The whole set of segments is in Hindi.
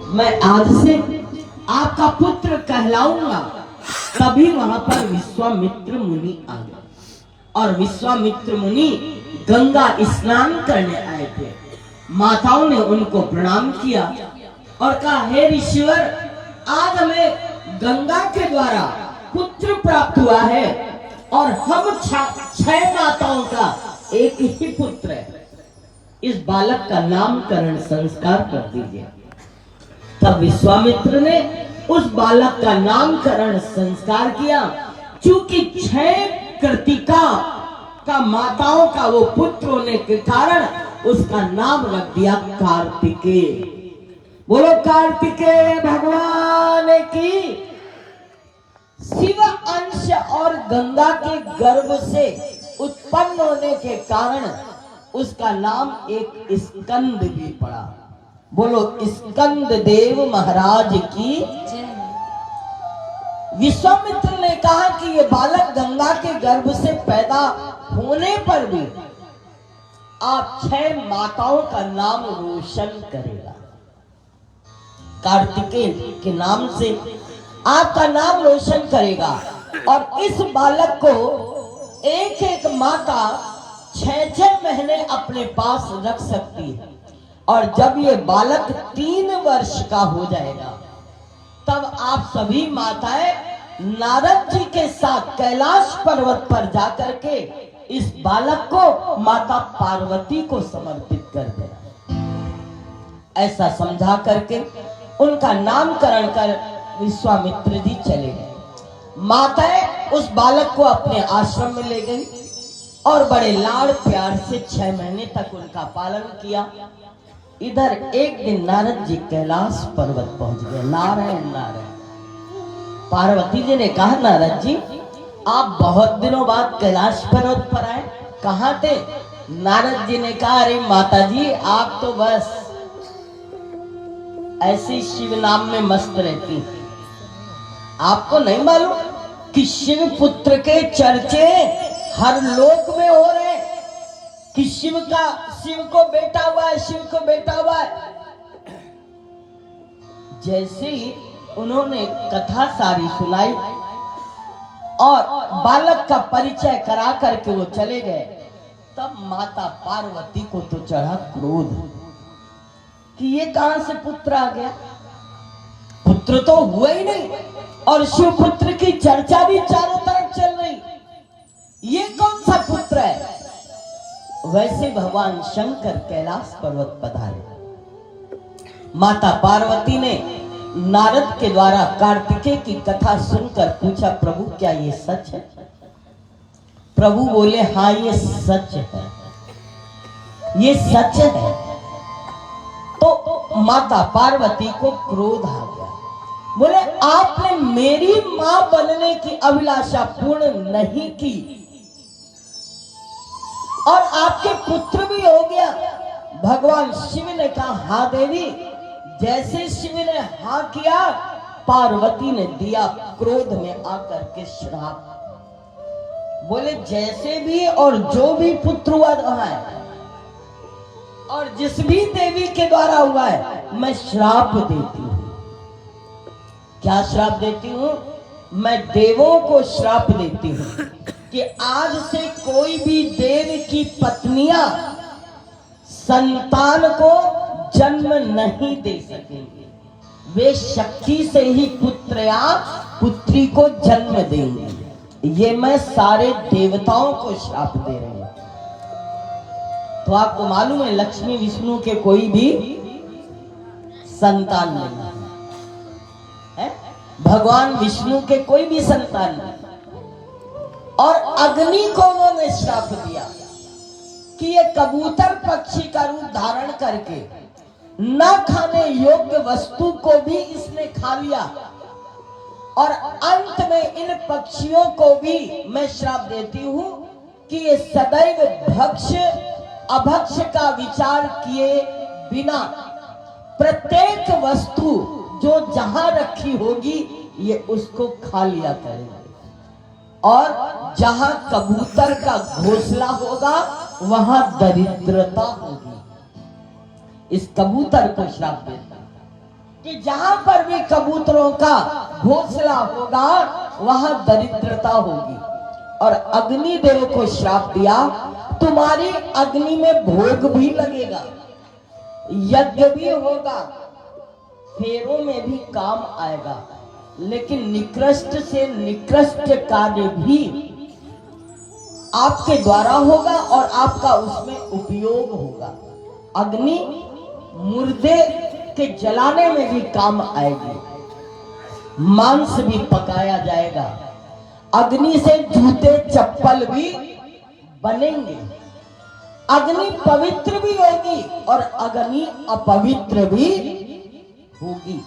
मैं आज से आपका पुत्र कहलाऊंगा। तभी वहां पर विश्वामित्र मुनि आ गए और विश्वामित्र मुनि गंगा स्नान करने आए थे। माताओं ने उनको प्रणाम किया और कहा, हे ऋषिवर, आज हमें गंगा के द्वारा पुत्र प्राप्त हुआ है और हम 6 माताओं का एक ही पुत्र है। इस बालक का नामकरण संस्कार कर दीजिए। तब विश्वामित्र ने उस बालक का नामकरण संस्कार किया। चूंकि 6 कृतिका का माताओं का वो पुत्र होने के कारण उसका नाम रख दिया कार्तिकेय। बोलो कार्तिकेय भगवान की। शिव अंश और गंगा के गर्भ से उत्पन्न होने के कारण उसका नाम एक स्कंद भी पड़ा। बोलो स्कंद देव महाराज की। विश्वामित्र ने कहा कि ये बालक गंगा के गर्भ से पैदा होने पर भी आप 6 माताओं का नाम रोशन करेगा। कार्तिकेय के नाम से आपका नाम रोशन करेगा और इस बालक को एक एक माता 6-6 महीने अपने पास रख सकती है और जब ये बालक 3 वर्ष का हो जाएगा तब आप सभी माताएं नारद जी के साथ कैलाश पर्वत पर जाकर के इस बालक को माता पार्वती को समर्पित कर देना। ऐसा समझा करके उनका नामकरण कर विश्वामित्र जी चले गए। माताएं उस बालक को अपने आश्रम में ले गई और बड़े लाड़ प्यार से 6 महीने तक उनका पालन किया। इधर एक दिन नारद जी कैलाश पर्वत पहुंच गए। नारायण नारायण। पार्वती जी ने कहा, नारद जी आप बहुत दिनों बाद कैलाश पर्वत पर आए, कहाँ थे? नारद जी ने कहा, अरे माता जी आप तो बस ऐसे शिव नाम में मस्त रहती, आपको नहीं मालूम कि शिव पुत्र के चर्चे हर लोक में हो रहे कि शिव को बेटा हुआ है, शिव को बेटा हुआ है। जैसे ही उन्होंने कथा सारी सुनाई और बालक का परिचय करा करके वो चले गए, तब माता पार्वती को तो चढ़ा क्रोध कि ये कहां से पुत्र आ गया। पुत्र तो हुआ ही नहीं और शिव पुत्र की चर्चा भी चारों तरफ चल रही, ये कौन सा पुत्र है? वैसे भगवान शंकर कैलाश पर्वत पधारे। माता पार्वती ने नारद के द्वारा कार्तिकेय की कथा सुनकर पूछा, प्रभु क्या ये सच है? प्रभु बोले, हाँ ये सच है, ये सच है। तो माता पार्वती को क्रोध आ गया। बोले, आपने मेरी मां बनने की अभिलाषा पूर्ण नहीं की और आपके पुत्र भी हो गया। भगवान शिव ने कहा, हाँ देवी। जैसे शिव ने हाँ किया, पार्वती ने दिया क्रोध में आकर के श्राप। बोले, जैसे भी और जो भी पुत्र हुआ है और जिस भी देवी के द्वारा हुआ है, मैं श्राप देती हूं। क्या श्राप देती हूं? मैं देवों को श्राप देती हूं कि आज से कोई भी देव की पत्नियां संतान को जन्म नहीं दे सकेंगे। वे शक्ति से ही पुत्र या पुत्री को जन्म देंगे। ये मैं सारे देवताओं को श्राप दे रही हूं। तो आपको मालूम है लक्ष्मी विष्णु के कोई भी संतान नहीं है, भगवान विष्णु के कोई भी संतान नहीं। और अग्नि को उन्होंने श्राप दिया कि ये कबूतर पक्षी का रूप धारण करके न खाने योग्य वस्तु को भी इसने खा लिया और अंत में इन पक्षियों को भी मैं श्राप देती हूं कि ये सदैव भक्ष अभक्ष का विचार किए बिना प्रत्येक वस्तु जो जहां रखी होगी ये उसको खा लिया करेंगे और जहां कबूतर का घोंसला होगा वहां दरिद्रता होगी। इस कबूतर को श्राप देता कि जहां पर भी कबूतरों का घोंसला होगा वहां दरिद्रता होगी। और अग्निदेव को श्राप दिया, तुम्हारी अग्नि में भोग भी लगेगा, यज्ञ भी होगा, फेरों में भी काम आएगा, लेकिन निकृष्ट से निकृष्ट कार्य भी आपके द्वारा होगा और आपका उसमें उपयोग होगा। अग्नि मुर्दे के जलाने में भी काम आएगी, मांस भी पकाया जाएगा, अग्नि से जूते चप्पल भी बनेंगे, अग्नि पवित्र भी होगी और अग्नि अपवित्र भी होगी।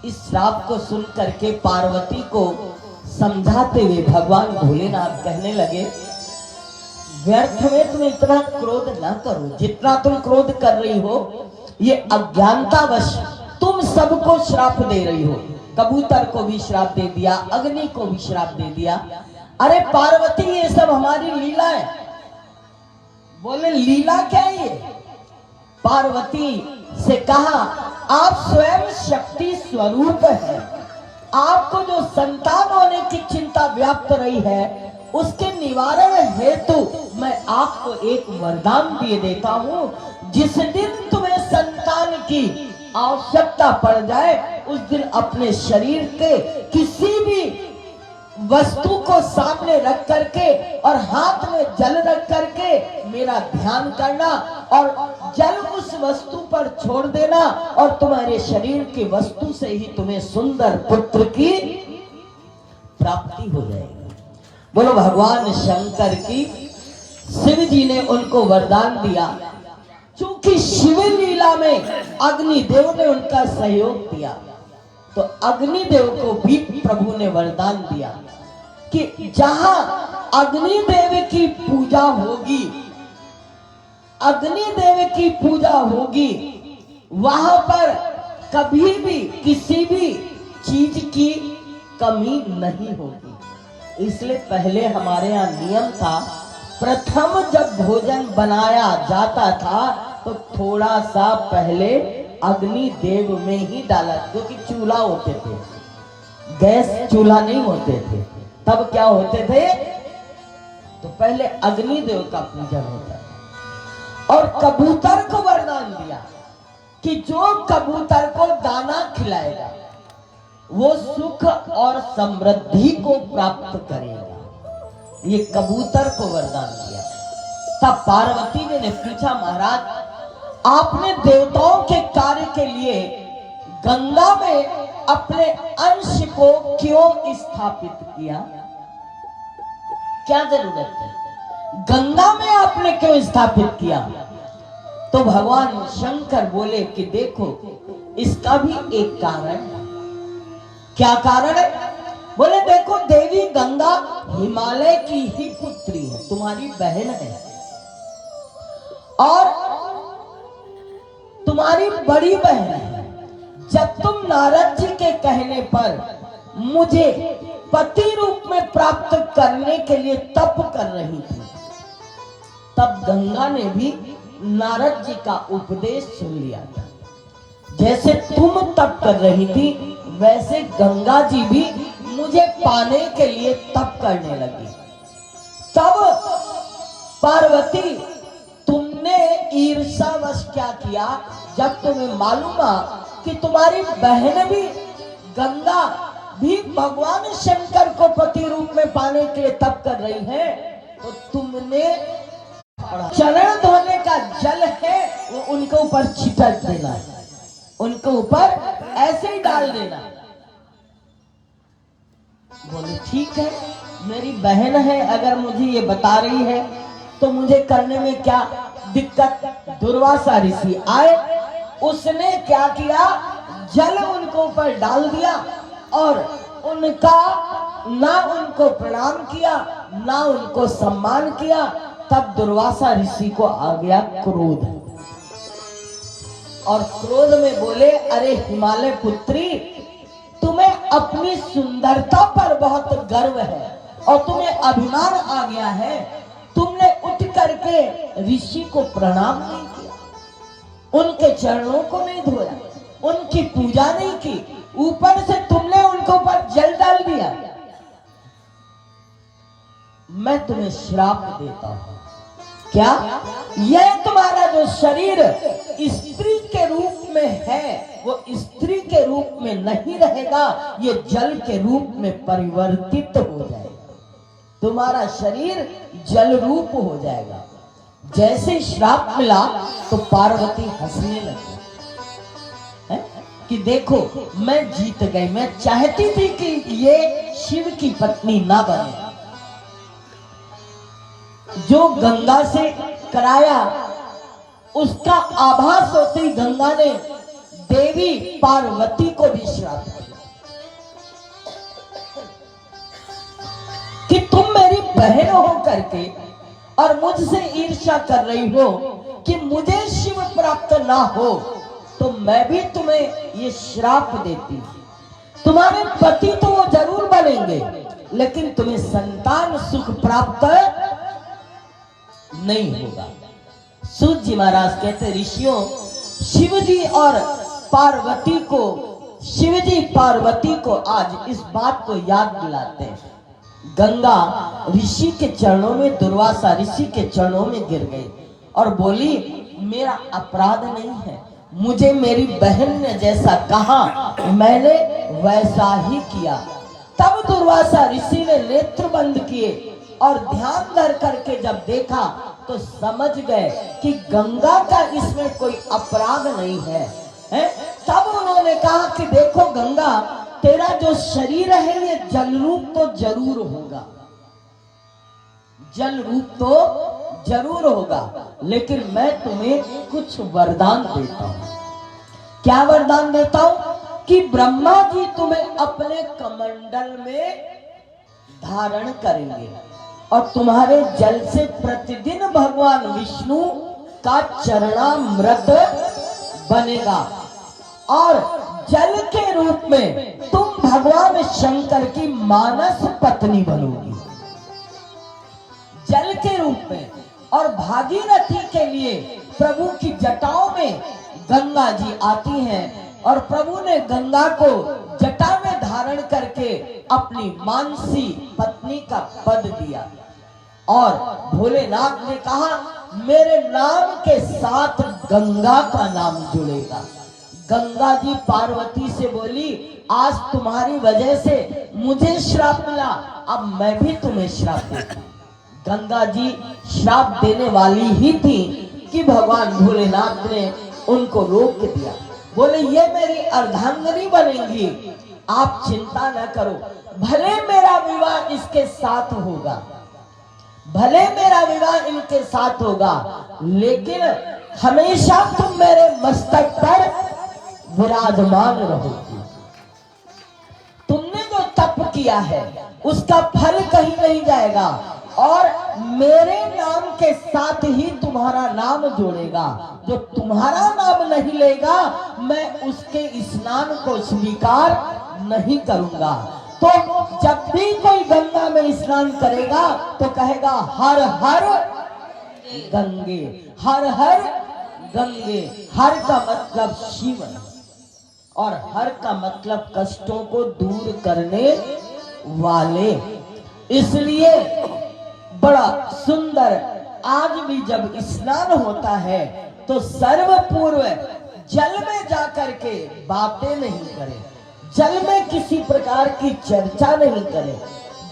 इस श्राप को सुन करके पार्वती को समझाते हुए भगवान भोलेनाथ कहने लगे, व्यर्थ में तुम इतना क्रोध न करो, जितना तुम क्रोध कर रही हो ये अज्ञानतावश तुम सबको श्राप दे रही हो। कबूतर को भी श्राप दे दिया, अग्नि को भी श्राप दे दिया। अरे पार्वती ये सब हमारी लीला है। बोले लीला क्या है ये? पार्वती से कहा, आप स्वयं शक्ति स्वरूप है, आपको जो संतान होने की चिंता व्याप्त रही है उसके निवारण हेतु मैं आपको एक वरदान दिए देता हूं। जिस दिन तुम्हें संतान की आवश्यकता पड़ जाए उस दिन अपने शरीर के किसी भी वस्तु को सामने रख करके और हाथ में जल रख करके मेरा ध्यान करना और जल उस वस्तु पर छोड़ देना और तुम्हारे शरीर की वस्तु से ही तुम्हें सुंदर पुत्र की प्राप्ति हो जाएगी। बोलो भगवान शंकर की। शिव जी ने उनको वरदान दिया, चूंकि शिव लीला में अग्निदेव ने उनका सहयोग दिया तो अग्निदेव को भी प्रभु ने वरदान दिया कि जहां अग्निदेव की पूजा होगी, अग्निदेव की पूजा होगी, वहां पर कभी भी किसी भी चीज की कमी नहीं होगी। इसलिए पहले हमारे यहाँ नियम था, प्रथम जब भोजन बनाया जाता था तो थोड़ा सा पहले अग्नि देव में ही डाला, क्योंकि चूल्हा होते थे, गैस चूल्हा नहीं होते थे। तब क्या होते थे? तो पहले अग्नि देव का पूजन होता था। और कबूतर को वरदान दिया कि जो कबूतर को दाना खिलाएगा वो सुख और समृद्धि को प्राप्त करेगा। ये कबूतर को वरदान दिया। तब पार्वती जी ने पूछा, महाराज आपने देवताओं के कार्य के लिए गंगा में अपने अंश को क्यों स्थापित किया? क्या जरूरत है? गंगा में आपने क्यों स्थापित किया? तो भगवान शंकर बोले कि देखो इसका भी एक कारण है। क्या कारण है? बोले देखो देवी गंगा हिमालय की ही पुत्री है, तुम्हारी बहन है और तुम्हारी बड़ी बहन है। जब तुम नारद जी के कहने पर मुझे पति रूप में प्राप्त करने के लिए तप कर रही थी, तब गंगा ने भी नारद जी का उपदेश सुन लिया था। जैसे तुम तप कर रही थी वैसे गंगा जी भी मुझे पाने के लिए तप करने लगी। तब पार्वती तुमने ईर्ष्यावश क्या किया? जब तुम्हें मालूम हुआ कि तुम्हारी बहन भी गंगा भी भगवान शंकर को पति रूप में पाने के लिए तप कर रही है, तो तुमने चरण धोने का जल है वो उनके ऊपर छिटक देना है, उनके ऊपर ऐसे ही डाल देना। बोले ठीक है, मेरी बहन है, अगर मुझे ये बता रही है तो मुझे करने में क्या दिक्कत। दुर्वासा ऋषि आए, उसने क्या किया? जल उनके ऊपर डाल दिया और उनका ना उनको प्रणाम किया ना उनको सम्मान किया। तब दुर्वासा ऋषि को आ गया क्रोध और क्रोध में बोले, अरे हिमालय पुत्री, तुम्हें अपनी सुंदरता पर बहुत गर्व है और तुम्हें अभिमान आ गया है। तुमने उठ करके ऋषि को प्रणाम नहीं किया, उनके चरणों को नहीं धोया, उनके उनकी पूजा नहीं की, ऊपर से तुमने उनके ऊपर जल डाल दिया। मैं तुम्हें श्राप देता हूं। क्या? यह तुम्हारा जो शरीर स्त्री के रूप में है वो स्त्री के रूप में नहीं रहेगा, ये जल के रूप में परिवर्तित हो जाएगा। तुम्हारा शरीर जल रूप हो जाएगा। जैसे श्राप मिला तो पार्वती हंसने लगी कि देखो मैं जीत गई। मैं चाहती थी कि ये शिव की पत्नी ना बने। जो गंगा से कराया उसका आभास होते ही गंगा ने देवी पार्वती को भी श्राप दिया कि तुम मेरी बहन हो करके और मुझसे ईर्ष्या कर रही हो कि मुझे शिव प्राप्त ना हो, तो मैं भी तुम्हें ये श्राप देती। तुम्हारे पति तो वो जरूर बनेंगे, लेकिन तुम्हें संतान सुख प्राप्त नहीं होगा। सूत जी महाराज कहते, ऋषियों शिवजी और पार्वती को, शिवजी पार्वती को आज इस बात को याद दिलाते हैं। गंगा ऋषि के चरणों में, दुर्वासा ऋषि के चरणों में गिर गई और बोली मेरा अपराध नहीं है, मुझे मेरी बहन ने जैसा कहा मैंने वैसा ही किया। तब दुर्वासा ऋषि ने नेत्र बंद किए और ध्यान धर करके जब देखा तो समझ गए कि गंगा का इसमें कोई अपराध नहीं है, तब उन्होंने कहा कि देखो गंगा, तेरा जो शरीर है ये जल रूप तो जरूर होगा, जल रूप तो जरूर होगा, लेकिन मैं तुम्हें कुछ वरदान देता हूं। क्या वरदान देता हूं? कि ब्रह्मा जी तुम्हें अपने कमंडल में धारण करेंगे और तुम्हारे जल से प्रतिदिन भगवान विष्णु का चरणामृत बनेगा और जल के रूप में तुम भगवान शंकर की मानस पत्नी बनोगी, जल के रूप में। और भागीरथी के लिए प्रभु की जटाओं में गंगा जी आती हैं और प्रभु ने गंगा को जटा में धारण करके अपनी मानसी पत्नी का पद दिया। और भोलेनाथ ने कहा मेरे नाम के साथ गंगा का नाम जुड़ेगा। गंगा जी पार्वती से बोली आज तुम्हारी वजह से मुझे श्राप मिला, अब मैं भी तुम्हें श्राप दूंगी। गंगा जी श्राप देने वाली ही थी कि भगवान भोलेनाथ ने उनको रोक दिया। बोले ये मेरी अर्धांगिनी बनेंगी, आप चिंता न करो, भले मेरा विवाह इसके साथ होगा, भले मेरा विवाह इनके साथ होगा, लेकिन हमेशा तुम मेरे मस्तक पर विराजमान रहोगी। तुमने जो तप किया है उसका फल कहीं नहीं जाएगा और मेरे नाम के साथ ही तुम्हारा नाम जोड़ेगा। जो तुम्हारा नाम नहीं लेगा मैं उसके स्नान को स्वीकार नहीं करूंगा। तो जब भी कोई गंगा में स्नान करेगा तो कहेगा हर हर गंगे, हर हर गंगे। हर का मतलब शिव और हर का मतलब कष्टों को दूर करने वाले। इसलिए बड़ा सुंदर आज भी जब स्नान होता है तो सर्वपूर्व जल में जाकर के बातें नहीं करें, जल में किसी प्रकार की चर्चा नहीं करें,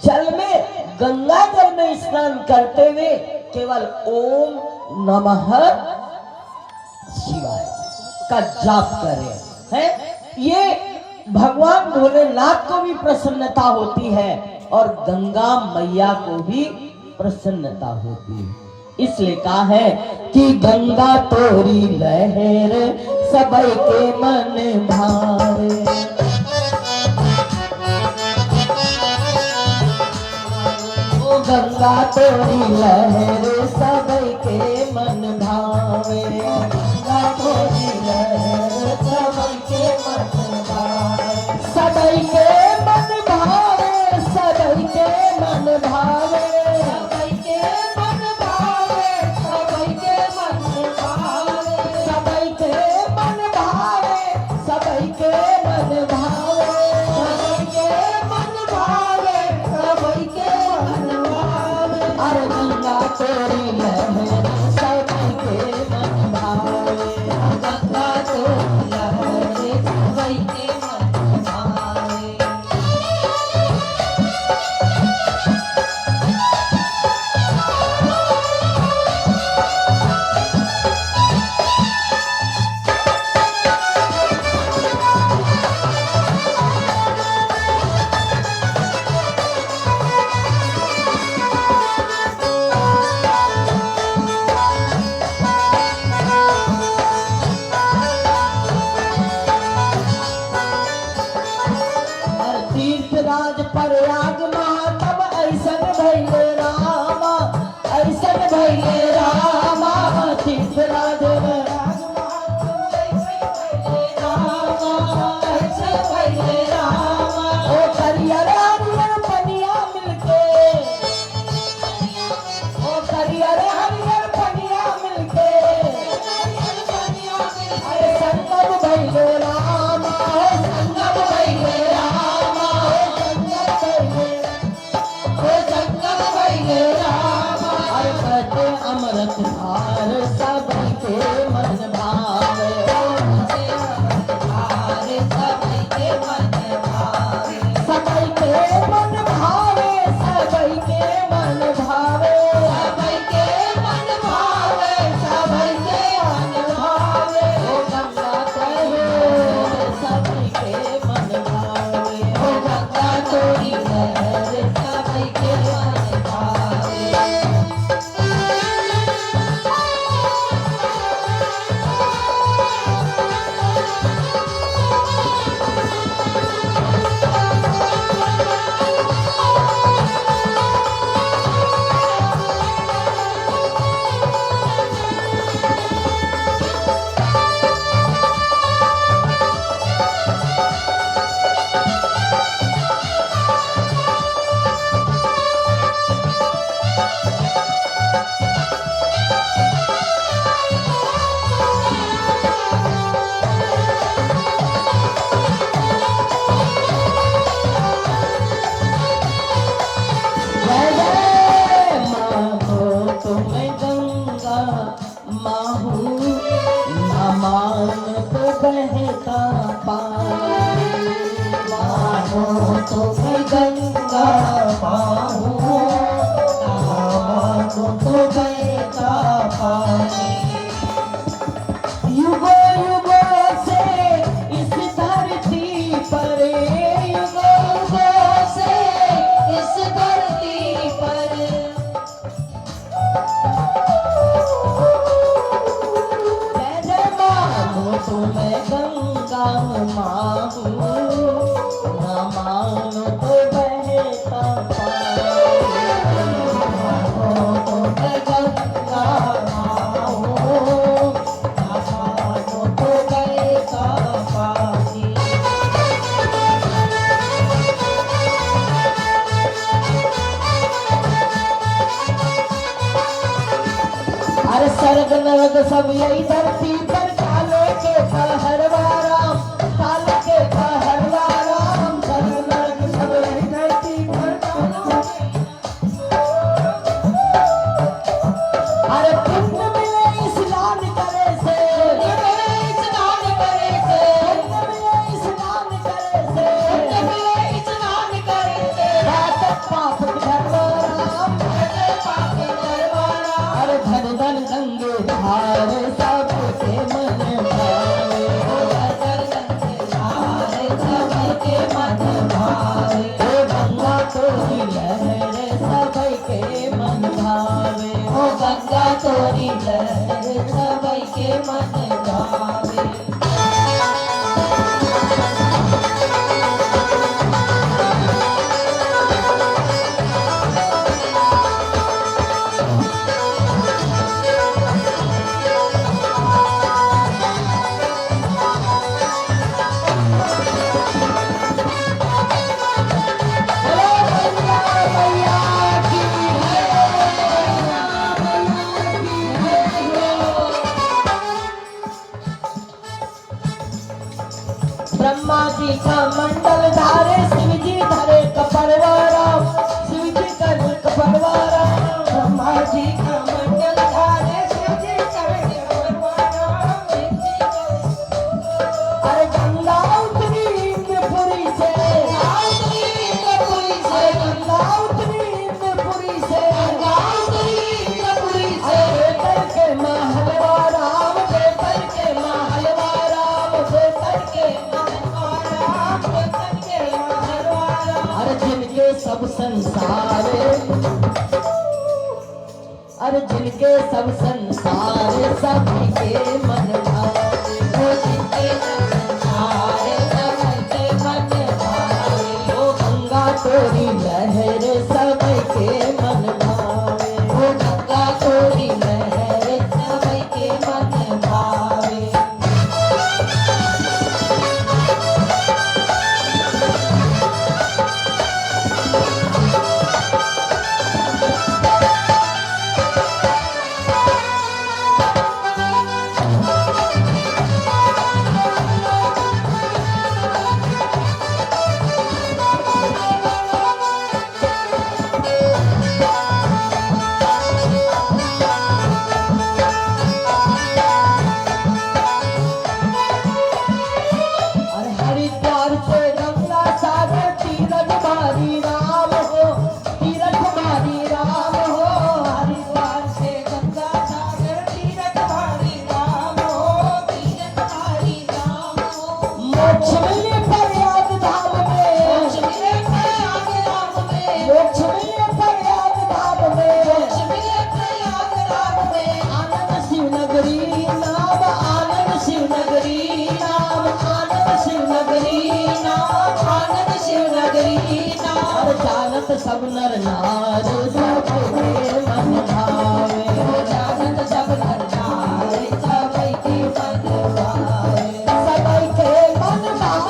जल में गंगा जल में स्नान करते हुए केवल ओम नमः शिवाय का जाप करें। है ये भगवान भोलेनाथ को भी प्रसन्नता होती है और गंगा मैया को भी प्रसन्नता होती है। इसलिए कहा है कि गंगा तोरी लहर सबई के मन भावे, ओ गंगा तोरी लहर सबई के मन भावे, गंगा तोरी लहर सबई के मन भावे, सबई के मन भावे, सबई के मन भावे, सबई प्रयाग महात्म ऐसन भैले रामा, ऐसन भैले रामा, तीर्थराज अमृत धार सबके मन भावे, सबके मन भावे, सबके मन भावे, सबके मन भावे, सबके मन भावे, सबके मन भावे, ओ गंगा तोरी सबके मन भावे, ओ गंगा तोरी लहर सबके मन भावे। बहता पानी मानो तो मैं गंगा मानो, मानो तो बहता पानी। युगो युगो से इस धरती पर, युगो युगो से इस धरती पर, तो मैं गंगा माँ हूँ, न मानो तो बहता पानी, मानो तो मैं गंगा माँ हूँ, न मानो तो बहता पानी। अरे स्वर्ग नरक सब यही धरती पर, के पहरवाराम, काल के पहरवाराम, स्वर्ग नरक सब यही धरती पर। अरे पुण्य मिले स्नान करे से, स्नान करे से, पुण्य मिले स्नान करे से, पुण्य मिले स्नान करे से, रात पाप धरवाराम, पाप धरवाराम। अरे धन धन गंगे धार सबके मन भावे, सबके मन भावे, ओ गंगा तोरी लहर सबके मन भावे, ओ गंगा तोरी लहर सबके मन भावे। ब्रह्मा जी का मंडल धारे, शिव जी धरे कपड़वारा, शिव जी कर कपड़वारा, ब्रह्मा जी का मंडल धारे, शिव जी करे कपड़वारा, शिव जी करे। अरे गंगा उतरी इंद्रपुरी से, गंगा उतरी इंद्रपुरी से, गंगा उतरी इंद्रपुरी से, गंगा उतरी इंद्रपुरी से, बेटर के महलवारा, बेटर के महलवारा, बेटर के जिनके सब संसार, अरे जिनके सब संसार सबके मन भावे, वो जिनके सब संसार सबके मन भावे, वो गंगा तोरी और जानत सब नर नार सबके मन भावे, जानत सब नर नार सबके मन भावे, सबके मन भावे,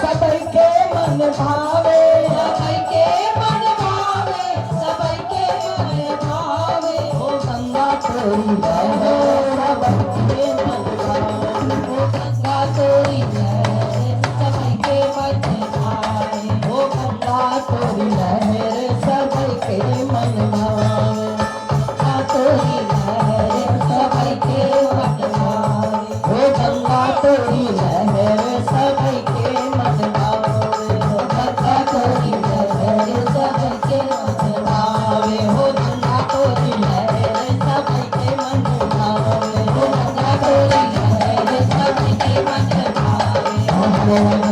सबके मन भावे, सबके मन भावे, सबके मन भावे, ओ गंगा तोरी लहर सबके मन भावे, ओ गंगा तोरी लहर सबके मन भावे, ओ गंगा तोरी लहर सबके मन भावे, गंगा तोरी लहर सबके मन भावे, ओ गंगा तोरी लहर सबके मन भावे, ओ गंगा तोरी लहर सबके मन भावे, ओ गंगा तोरी लहर सबके मन भावे, ओ गंगा तोरी लहर सबके मन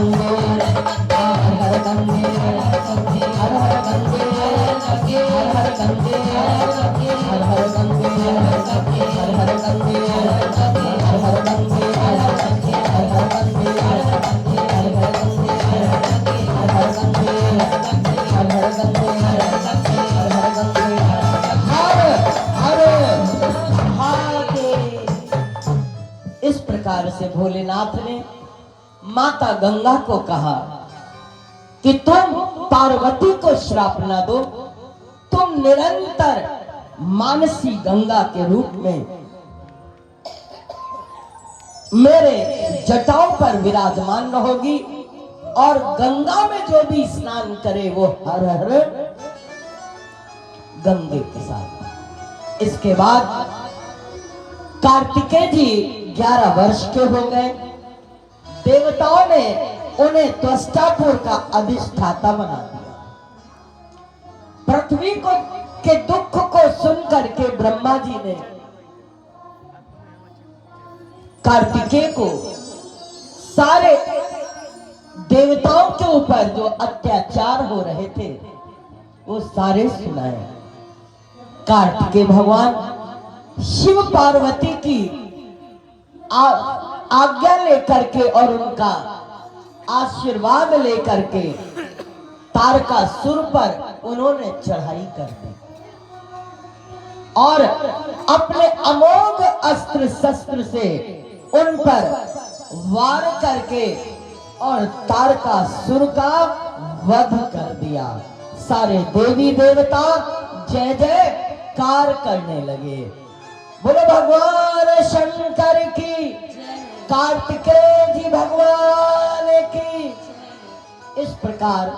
भावे, हर हर गंगे हर हर गंगे हर हर गंगे हर हर गंगे हर हर गंगे हर हर गंगे हर हर गंगे हर हर गंगे हर हर गंगे हर हर गंगे हर हर गंगे हर हर गंगे हर हर गंगे हर हर गंगे हर हर इस प्रकार से भोलेनाथ ने माता गंगा को कहा कि तुम पार्वती को श्राप न दो, तुम निरंतर मानसी गंगा के रूप में मेरे जटाओं पर विराजमान रहोगी और गंगा में जो भी स्नान करे वो हर हर गंगे के साथ। इसके बाद कार्तिकेय जी 11 वर्ष के हो गए। देवताओं ने उन्हें त्वष्टापुर का अधिष्ठाता बना दिया। पृथ्वी को के दुख को सुनकर के ब्रह्मा जी ने कार्तिकेय को सारे देवताओं के ऊपर जो अत्याचार हो रहे थे वो सारे सुनाए। कार्तिकेय भगवान शिव पार्वती की आज्ञा लेकर के और उनका आशीर्वाद लेकर के तारकासुर पर उन्होंने चढ़ाई कर दी और अपने अमोघ अस्त्र शस्त्र से उन पर वार करके और तारकासुर का वध कर दिया। सारे देवी देवता जय जयकार करने लगे। बोलो भगवान शंकर की, कार्तिकेय जी भगवान की। इस प्रकार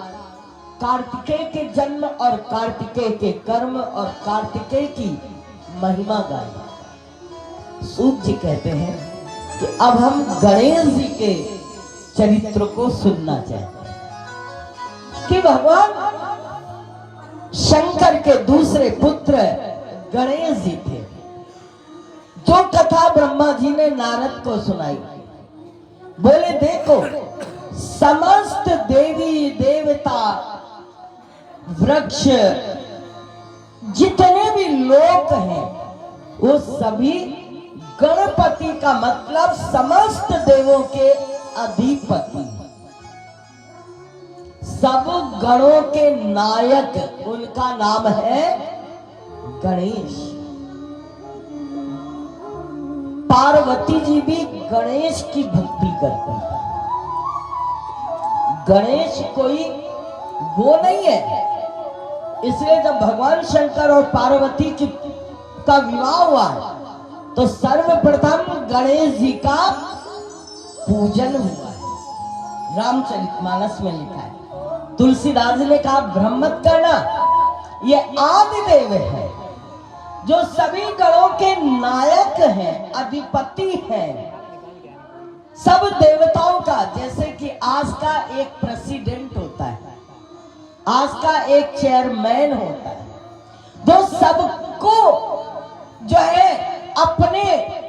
कार्तिकेय के जन्म और कार्तिकेय के कर्म और कार्तिकेय की महिमा गाई। सूत जी कहते हैं कि अब हम गणेश जी के चरित्र को सुनना चाहते हैं कि भगवान शंकर के दूसरे पुत्र गणेश जी थे, जो कथा ब्रह्मा जी ने नारद को सुनाई। बोले देखो, समस्त देवी देवता वृक्ष जितने भी लोक हैं वो सभी गणपति का मतलब समस्त देवों के अधिपति, सब गणों के नायक, उनका नाम है गणेश। पार्वती जी भी गणेश की भक्ति करती है। गणेश कोई वो नहीं है। इसलिए जब भगवान शंकर और पार्वती का विवाह हुआ तो सर्वप्रथम गणेश जी का पूजन हुआ है। रामचरितमानस में लिखा है। तुलसीदास ने कहा भ्रम मत करना, ये आदि देव है जो सभी गणों के नायक हैं, अधिपति हैं, सब देवताओं का। जैसे कि आज का एक प्रेसिडेंट होता है, आज का एक चेयरमैन होता है, जो सबको जो है अपने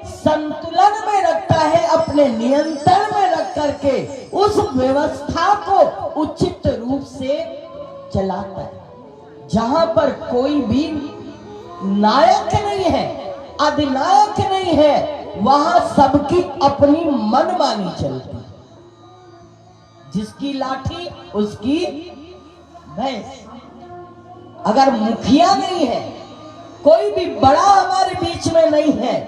संतुलन में रखता है, अपने नियंत्रण में रख करके उस व्यवस्था को उचित रूप से चलाता है। जहां पर कोई भी नायक नहीं है, अधिनायक नहीं है, वहां सबकी अपनी मनमानी चलती है। जिसकी लाठी उसकी भैंस। अगर मुखिया नहीं है, कोई भी बड़ा हमारे बीच में नहीं है,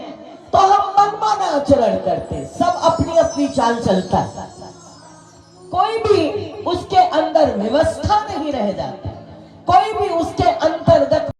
तो हम मनमाना आचरण करते, सब अपनी अपनी चाल चलता है, कोई भी उसके अंदर व्यवस्था नहीं रह जाता, कोई भी उसके अंतर्गत